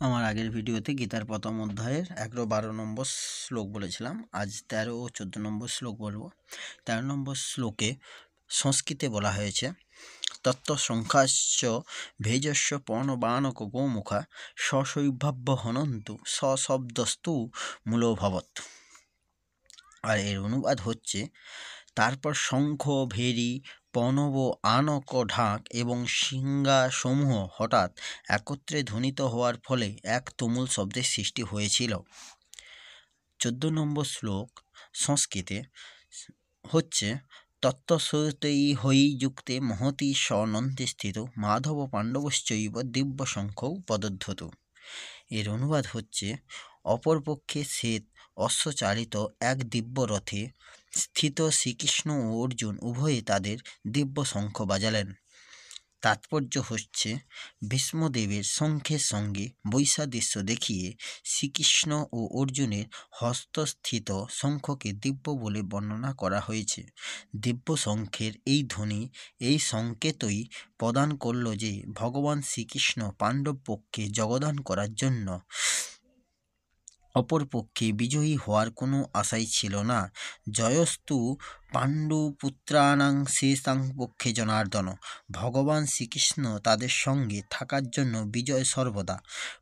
আমার আগের ভিডিওতে গীতার প্রথম অধ্যায়ের 11-12 নম্বর শ্লোক বলেছিলাম। আজ 13 ও 14 নম্বর শ্লোক বলবো। 13 নম্বর শ্লোকে সংস্কৃতে বলা হয়েছে, তত্ত্ব সংখ্যাশ্চ ভেজস্য পর্ণবাণক গোমুখা সশৈভাব্য হনন্তু সশব্দস্তু মূলভবৎ। আর এর অনুবাদ হচ্ছে, তারপর শঙ্খ, ভেরি, পণব, আনক, ঢাক এবং সিংহাসমূহ হঠাৎ একত্রে ধ্বনিত হওয়ার ফলে এক তুমুল শব্দের সৃষ্টি হয়েছিল। 14 নম্বর শ্লোক সংস্কৃতে হচ্ছে, তত্ত্বশ্রুতৈ হই যুক্তে মহতি স্বনন্দে স্থিত মাধব পাণ্ডবশ্চৈব দিব্য শঙ্খৌ পদধ্বতু। এর অনুবাদ হচ্ছে, অপরপক্ষে শ্বেত অশ্বচালিত এক দিব্য রথে স্থিত শ্রীকৃষ্ণ ও অর্জুন উভয়ে তাদের দিব্য শঙ্খ বাজালেন। তাৎপর্য হচ্ছে, ভীষ্মদেবের শঙ্খের সঙ্গে বৈসাদৃশ্য দেখিয়ে শ্রীকৃষ্ণ ও অর্জুনের হস্তস্থিত শঙ্খকে দিব্য বলে বর্ণনা করা হয়েছে। দিব্য শঙ্খের এই ধ্বনি এই সংকেতই প্রদান করল যে ভগবান শ্রীকৃষ্ণ পাণ্ডব পক্ষে যোগদান করার জন্য অপরপক্ষে বিজয়ী হওয়ার কোনো আশাই ছিল না। জয়স্তু পাণ্ডুপুত্রাণাং শেষাং পক্ষে জনার্দন। ভগবান শ্রীকৃষ্ণ তাদের সঙ্গে থাকার জন্য বিজয় সর্বদা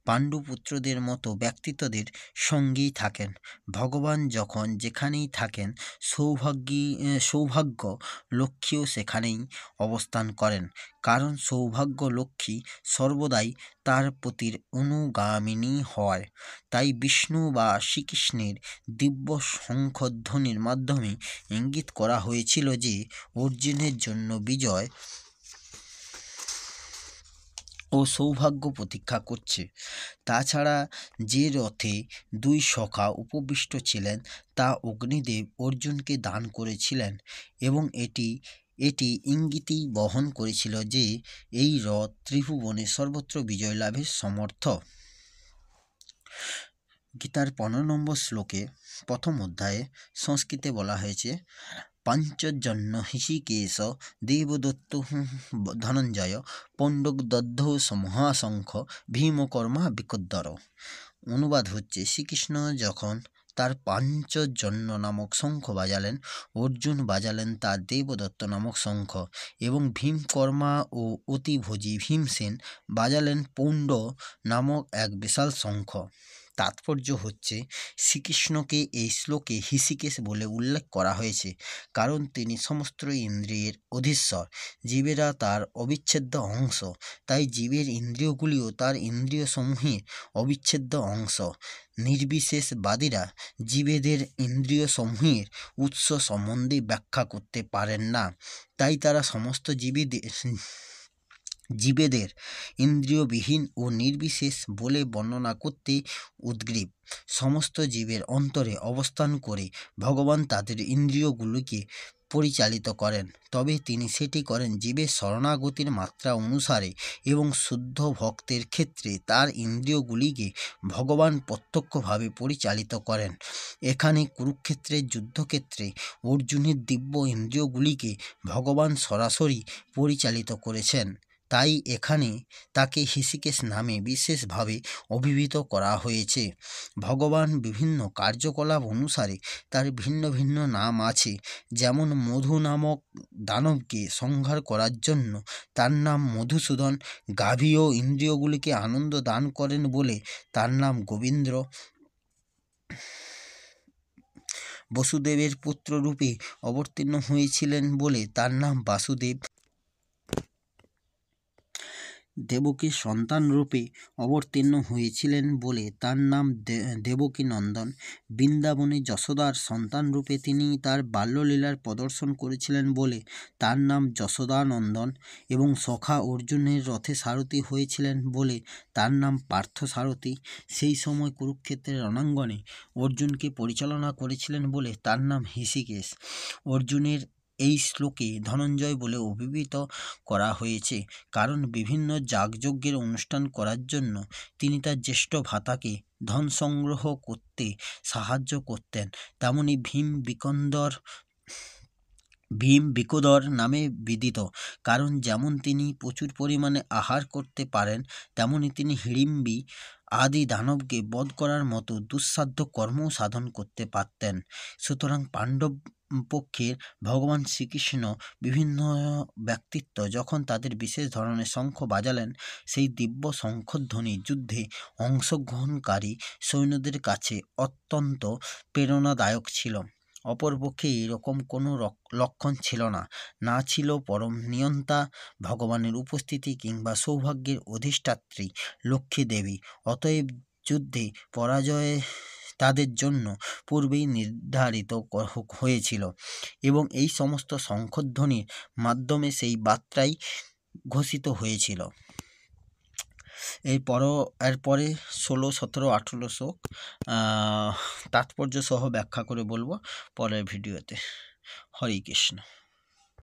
পাণ্ডুপুত্রদের মতো ব্যক্তিত্বদের সঙ্গেই থাকেন। ভগবান যখন যেখানেই থাকেন, সৌভাগ্য লক্ষ্মীও সেখানেই অবস্থান করেন, কারণ সৌভাগ্য লক্ষ্মী সর্বদাই তার পতির অনুগামিনী হয়। তাই বিষ্ণু বা শ্রীকৃষ্ণের দিব্য শঙ্খধ্বনির মাধ্যমে ইঙ্গিত করা হয়েছিল যে অর্জুনের জন্য বিজয় ও সৌভাগ্য প্রতীক্ষা করছে। তাছাড়া যে রথে দুই সখা উপবিষ্ট ছিলেন তা অগ্নিদেব অর্জুনকে দান করেছিলেন এবং এটি ইঙ্গিতই বহন করেছিল যে এই রথ ত্রিভুবনে সর্বত্র বিজয় লাভের সমর্থ। গীতার 15 নম্বর শ্লোকে প্রথম অধ্যায়ে সংস্কৃতে বলা হয়েছে, পাঞ্চজন্য হৃষিকেশ দেবদত্ত ধনঞ্জয় পণ্ডকদগ্ধ মহাশঙ্খ ভীমকর্মা বিকোদ্দর। অনুবাদ হচ্ছে, শ্রীকৃষ্ণ যখন তার পাঞ্চজন্য নামক শঙ্খ বাজালেন, অর্জুন বাজালেন তার দেবদত্ত নামক শঙ্খ এবং ভীমকর্মা ও অতিভোজী ভীমসেন বাজালেন পৌণ্ড নামক এক বিশাল শঙ্খ। তাৎপর্য হচ্ছে, শ্রীকৃষ্ণকে এই শ্লোকে হৃষিকেশ বলে উল্লেখ করা হয়েছে কারণ তিনি সমস্ত ইন্দ্রিয়ের অধীশ্বর, জীবেরা তার অবিচ্ছেদ্য অংশ, তাই জীবের ইন্দ্রিয়গুলিও তার ইন্দ্রিয়সমূহের অবিচ্ছেদ্য অংশ। নির্বিশেষবাদীরা জীবেদের ইন্দ্রিয়সমূহের উৎস সম্বন্ধে ব্যাখ্যা করতে পারেন না, তাই তারা সমস্ত জীবেদের ইন্দ্রিয়বিহীন ও নির্বিশেষ বলে বর্ণনা করতে উদ্গ্রীব। সমস্ত জীবের অন্তরে অবস্থান করে ভগবান তাদের ইন্দ্রিয়গুলিকে পরিচালিত করেন, তবে তিনি সেটি করেন জীবের শরণাগতির মাত্রা অনুসারে এবং শুদ্ধ ভক্তের ক্ষেত্রে তার ইন্দ্রিয়গুলিকে ভগবান প্রত্যক্ষভাবে পরিচালিত করেন। এখানে কুরুক্ষেত্রের যুদ্ধক্ষেত্রে অর্জুনের দিব্য ইন্দ্রিয়গুলিকে ভগবান সরাসরি পরিচালিত করেছেন, তাই এখানে তাকে হৃষিকেশ নামে বিশেষভাবে অভিহিত করা হয়েছে। ভগবান বিভিন্ন কার্যকলাপ অনুসারে তার ভিন্ন ভিন্ন নাম আছে, যেমন মধু নামক দানবকে সংহার করার জন্য তার নাম মধুসূদন, গাভীয় ইন্দ্রিয়গুলিকে আনন্দ দান করেন বলে তার নাম গোবিন্দ, বসুদেবের পুত্ররূপে অবতীর্ণ হয়েছিলেন বলে তার নাম বাসুদেব, দেবকীর সন্তান রূপে অবতীর্ণ হয়েছিলেন বলে তার নাম দেবকী নন্দন, বৃন্দাবনে যশোদার সন্তান রূপে তিনি তার বাল্যলীলার প্রদর্শন করেছিলেন বলে তার নাম যশোদানন্দন, এবং সখা অর্জুনের রথে সারথি হয়েছিলেন বলে তার নাম পার্থসারথি। সেই সময় কুরুক্ষেত্রের রণাঙ্গনে অর্জুনকে পরিচালনা করেছিলেন বলে তার নাম হৃষিকেশ। অর্জুনের এই শ্লোকে ধনঞ্জয় বলে অভিহিত করা হয়েছে কারণ বিভিন্ন যাগযজ্ঞের অনুষ্ঠান করার জন্য তিনি তার জ্যেষ্ঠ ভ্রাতাকে ধন সংগ্রহ করতে সাহায্য করতেন। তেমনি ভীম বিকন্দর ভীম বিকোদর নামে বিদিত, কারণ যেমন তিনি প্রচুর পরিমাণে আহার করতে পারেন, তেমনি তিনি হিড়িম্বি আদি দানবকে বধ করার মতো দুঃসাধ্য কর্মও সাধন করতে পারতেন। সুতরাং পাণ্ডব পক্ষের ভগবান শ্রীকৃষ্ণ বিভিন্ন ব্যক্তিত্ব যখন তাদের বিশেষ ধরনের শঙ্খ বাজালেন, সেই দিব্য শঙ্খধ্বনি যুদ্ধে অংশগ্রহণকারী সৈন্যদের কাছে অত্যন্ত প্রেরণাদায়ক ছিল। অপরপক্ষে এরকম কোনো লক্ষণ ছিল না, না ছিল পরম নিয়ন্তা ভগবানের উপস্থিতি কিংবা সৌভাগ্যের অধিষ্ঠাত্রী লক্ষ্মী দেবী। অতএব যুদ্ধে পরাজয় তাদের জন্য পূর্বেই নির্ধারিত হয়েছিল এবং এই সমস্ত শঙ্খধ্বনির মাধ্যমে সেই বার্তাই ঘোষিত হয়েছিল। এরপরে 16, 17, 18 শ্লোক তাৎপর্য সহ ব্যাখ্যা করে বলবো পরের ভিডিওতে। হরে কৃষ্ণ।